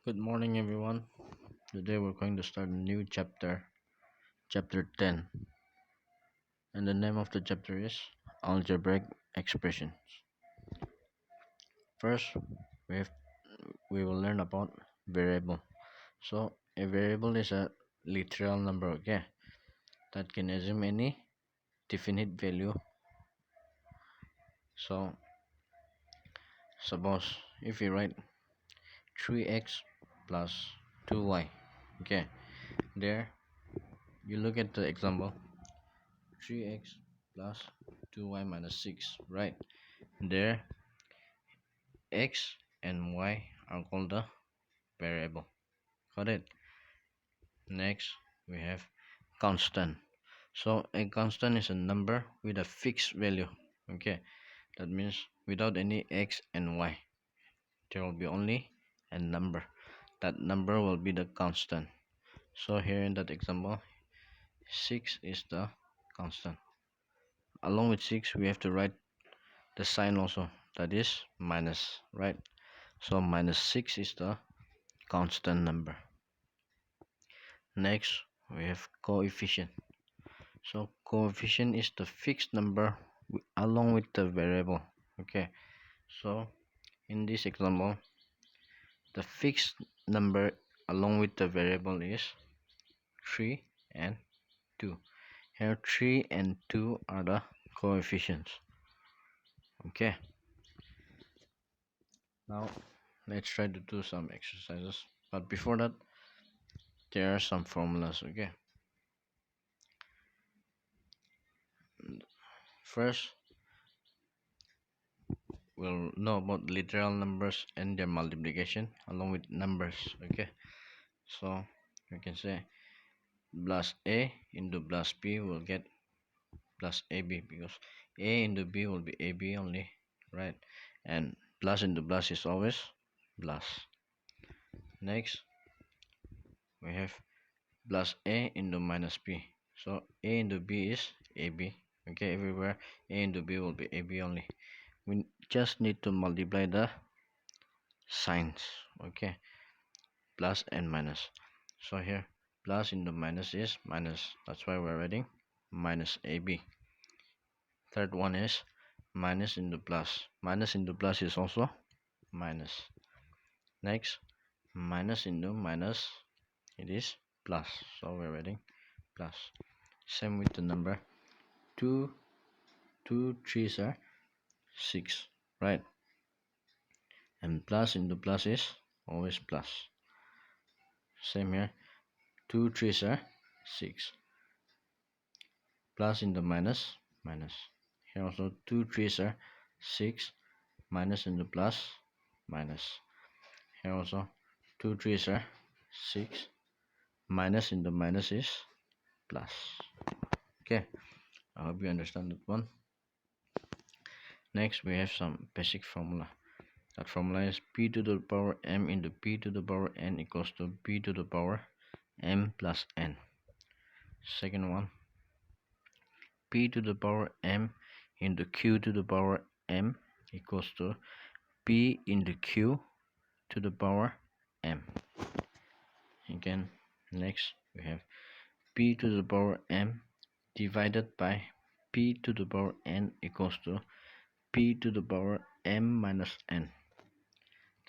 Good morning, everyone. Today we're going to start a new chapter, chapter 10, and the name of the chapter is Algebraic Expressions. First, we have we will learn about variable. So, a variable is a literal number, okay, that can assume any definite value. So, suppose if we write 3x plus 2y, okay, there you look at the example 3x plus 2y minus 6, right? There x and y are called the variable. Got it? Next we have constant. So a constant is a number with a fixed value. Okay, that means without any x and y, there will be only a number. That number will be the constant. So here in that example, 6 is the constant. Along with 6, we have to write the sign also, that is minus, right? So minus 6 is the constant number. Next we have coefficient. So coefficient is the fixed number along with the variable. Okay, so in this example the fixed number along with the variable is 3 and 2. Here 3 and 2 are the coefficients. Okay, now let's try to do some exercises, but before that there are some formulas. Okay, first we'll know about literal numbers and their multiplication along with numbers. Okay, so we can say plus a into plus b will get plus ab, because a into b will be ab only, right? And plus into plus is always plus. Next we have plus a into minus b, so a into b is ab. Okay, everywhere a into b will be ab only. We just need to multiply the signs. Okay, plus and minus. So here plus into minus is minus, that's why we're writing minus ab. Third one is minus into plus. Minus into plus is also minus. Next minus into minus, it is plus, so we're writing plus. Same with the number 2. 2 3s are 6, right? And plus into plus is always plus. Same here, 2 3s are 6, plus into minus minus. Here also 2 3s are 6, minus into plus minus. Here also 2 3s are 6, minus into minus is plus. Okay, I hope you understand that one. Next we have some basic formula. That formula is p to the power m into p to the power n equals to p to the power m plus n. Second one, p to the power m into q to the power m equals to p into q to the power m. Again, next we have p to the power m divided by p to the power n equals to p to the power m minus n.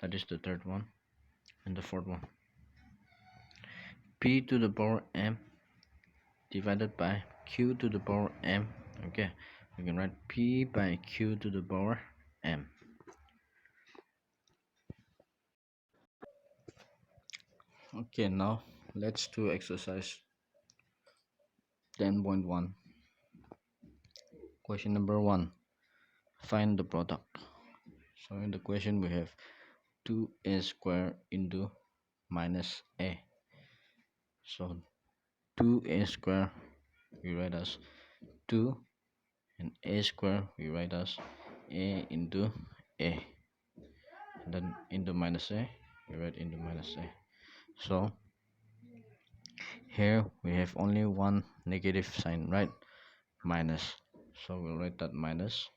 That is the third one. And the fourth one, p to the power m divided by q to the power m. Okay, we can write p by q to the power m. Okay, now let's do exercise 10.1. Question number 1, find the product. So in the question we have 2a square into minus a. So 2a square we write as 2, and a square we write as a into a, and then into minus a we write into minus a. So here we have only one negative sign, right? Minus, so we'll write that minus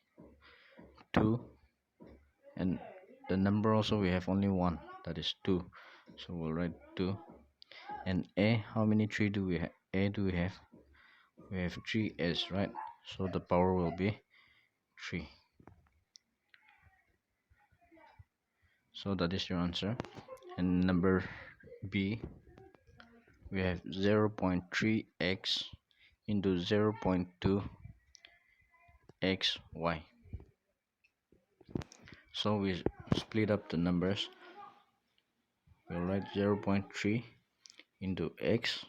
2, and the number also we have only one, that is 2, so we'll write 2. And a, how many 3 do we have? A do we have? We have 3's, right? So the power will be 3. So that is your answer. And number B, we have 0.3x into 0.2 xy. So we split up the numbers. We'll write 0.3 into x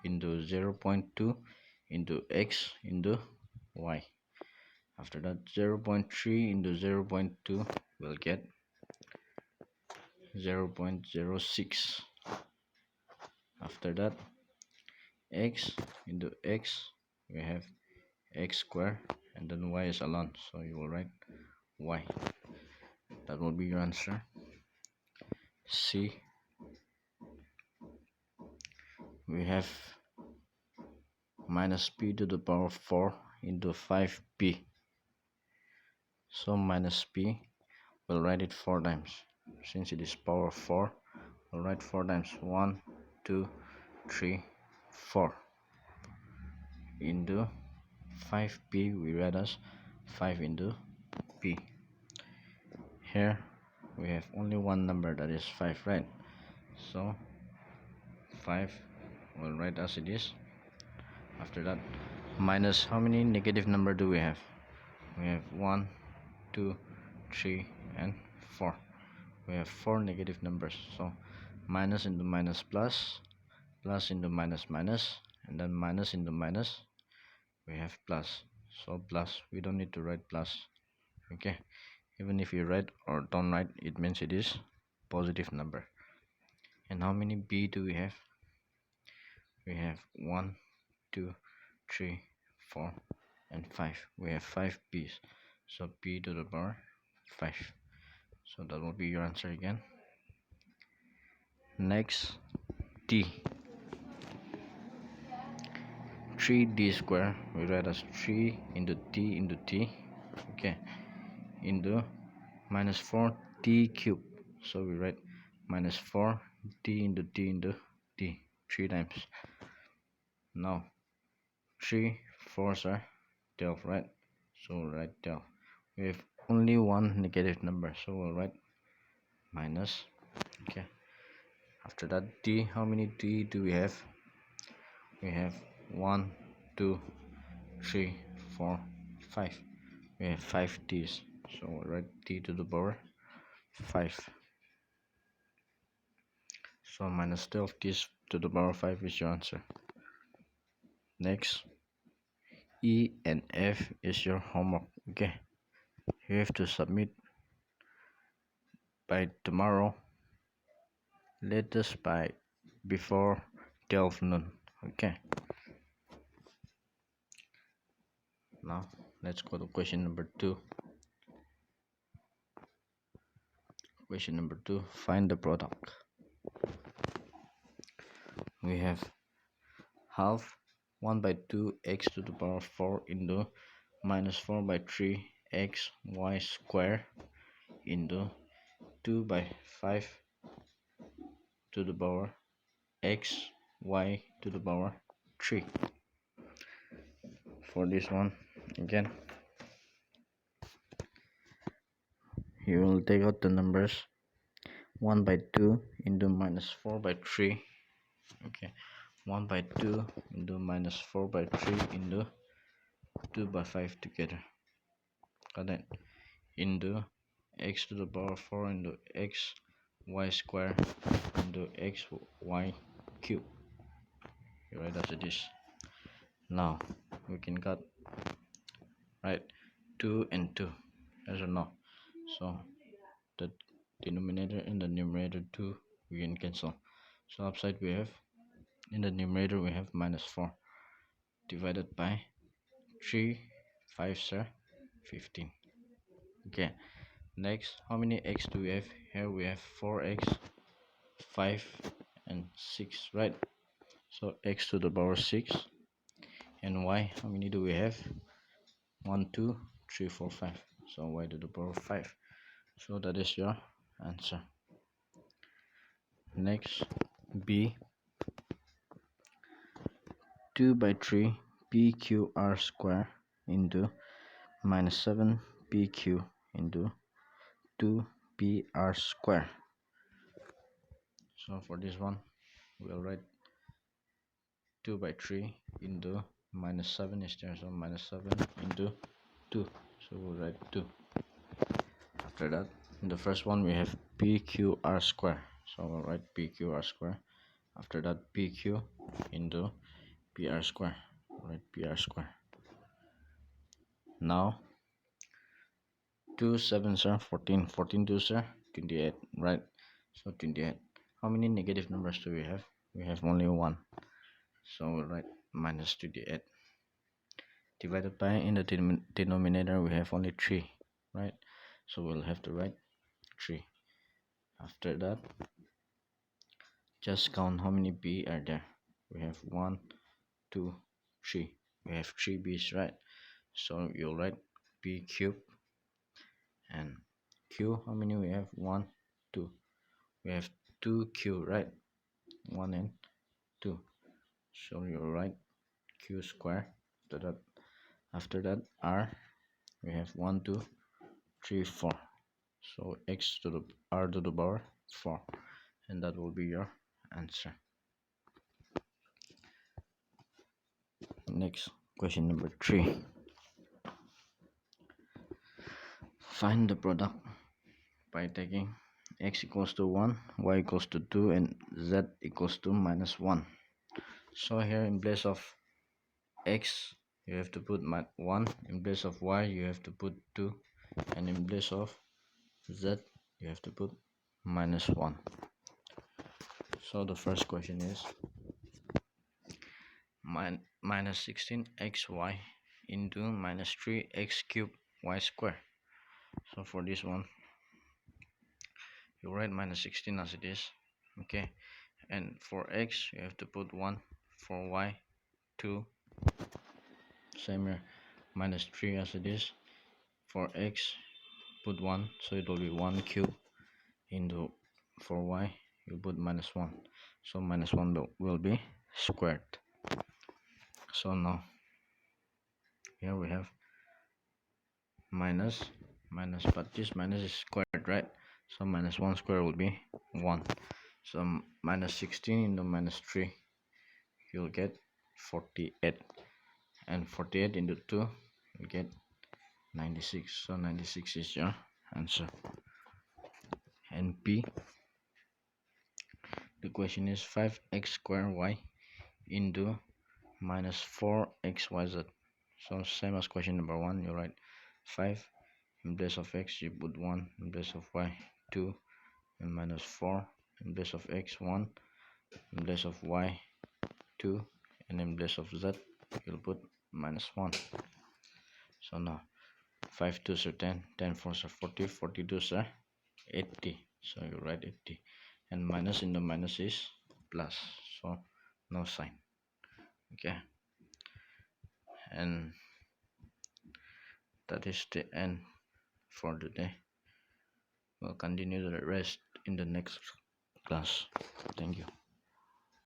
into 0.2 into x into y. After that, 0.3 into 0.2 will get 0.06. After that, x into x, we have x square, and then y is alone, so you will write y. That will be your answer. C, we have minus p to the power 4 into 5p. So minus p, we'll write it 4 times. Since it is power 4, we'll write 4 times. 1, 2, 3, 4 into 5p, we read as 5 into p. Here we have only one number, that is 5, right? So 5 we'll write as it is. After that, minus, how many negative number do we have? We have 1, 2, 3 and 4. We have 4 negative numbers, so minus into minus plus, plus into minus minus, and then minus into minus, we have plus. So plus, we don't need to write plus. Okay, even if you write or don't write, it means it is positive number. And how many b do we have? We have 1, 2, 3, 4 and 5. We have 5 b's, so b to the power 5. So that will be your answer again. Next, d, 3d square, we write as 3 into t into t, okay, into minus 4t cube. So we write minus 4t into t into t 3 times. Now 3 4s are 12, right? So we'll write 12. We have only one negative number, so we'll write minus. Okay, after that, t, how many t do we have? We have 1, 2, 3, 4, 5. We have 5 t's, so we'll write t to the power 5. So minus 12 t's to the power 5 is your answer. Next, E and F is your homework. Okay, you have to submit by tomorrow, latest by before 12 noon. Okay, now let's go to question number 2. Question number 2, find the product. We have half 1 by 2 x to the power 4 into minus 4 by 3 x y square into 2 by 5 to the power x y to the power 3. For this one, again, you will take out the numbers. 1 by 2 into minus 4 by 3. Okay, 1 by 2 into minus 4 by 3 into 2 by 5 together. Got that? Into x to the power 4 into x y square into x y cube. You write as it is. Now we can cut, right, 2 and 2, yes or no? So the denominator and the numerator 2 we can cancel. So upside we have, in the numerator we have minus 4 divided by 3 5s are 15. Okay, next, how many x do we have? Here we have 4x, 5 and 6, right? So x to the power 6. And y, how many do we have? 1 2 3 4 5. So y to the power 5. So that is your answer. next b 2 by 3 pqr square into minus 7 pq into 2 pr square. So for this one we'll write 2 by 3 into minus 7 is there, so minus 7 into 2, so we'll write 2. After that, in the first one we have pqr square, so we'll write pqr square. After that, pq into pr square, we'll write pr square. Now 2 7s are 14, 14 2s are 28, right? So 28. How many negative numbers do we have? We have only one, so we'll write minus 28. Divided by, in the denominator we have only 3, right? So we'll have to write 3. After that, just count how many b are there. We have 1 2 3. We have 3 b's, right? So you'll write b cubed, and q, how many we have? 1 2. We have 2 q, right? 1 and 2, so you'll write q square. After that r, we have 1 2 3 4, so x to the r to the power 4, and that will be your answer. Next, question number 3. Find the product by taking x equals to 1, y equals to 2, and z equals to minus 1. So here in place of x you have to put 1, in place of y you have to put 2, and in place of z you have to put minus 1. So the first question is minus 16xy into minus 3x cubed y square. So for this one you write minus 16 as it is, okay, and for x you have to put 1, for y 2, same here, minus 3 as it is. For x put 1, so it will be 1 cube into, for y you put minus 1, so minus 1 will be squared. So now here we have minus, but this minus is squared, right? So minus 1 square will be 1, so minus 16 into minus 3, you'll get 48, and 48 into 2 you get 96, so 96 is your answer. And b, the question is 5x squared y into minus 4xyz. So same as question number 1, you write 5, in place of x you put 1, in place of y 2, and minus 4, in place of x 1, in place of y 2, and in place of z you'll put minus 1. So now 5 2s are 10, 10 4s are 40, 42s are 80, so you write 80, and minus in the minus is plus, so no sign, okay. And that is the end for today. We'll continue the rest in the next class. Thank you.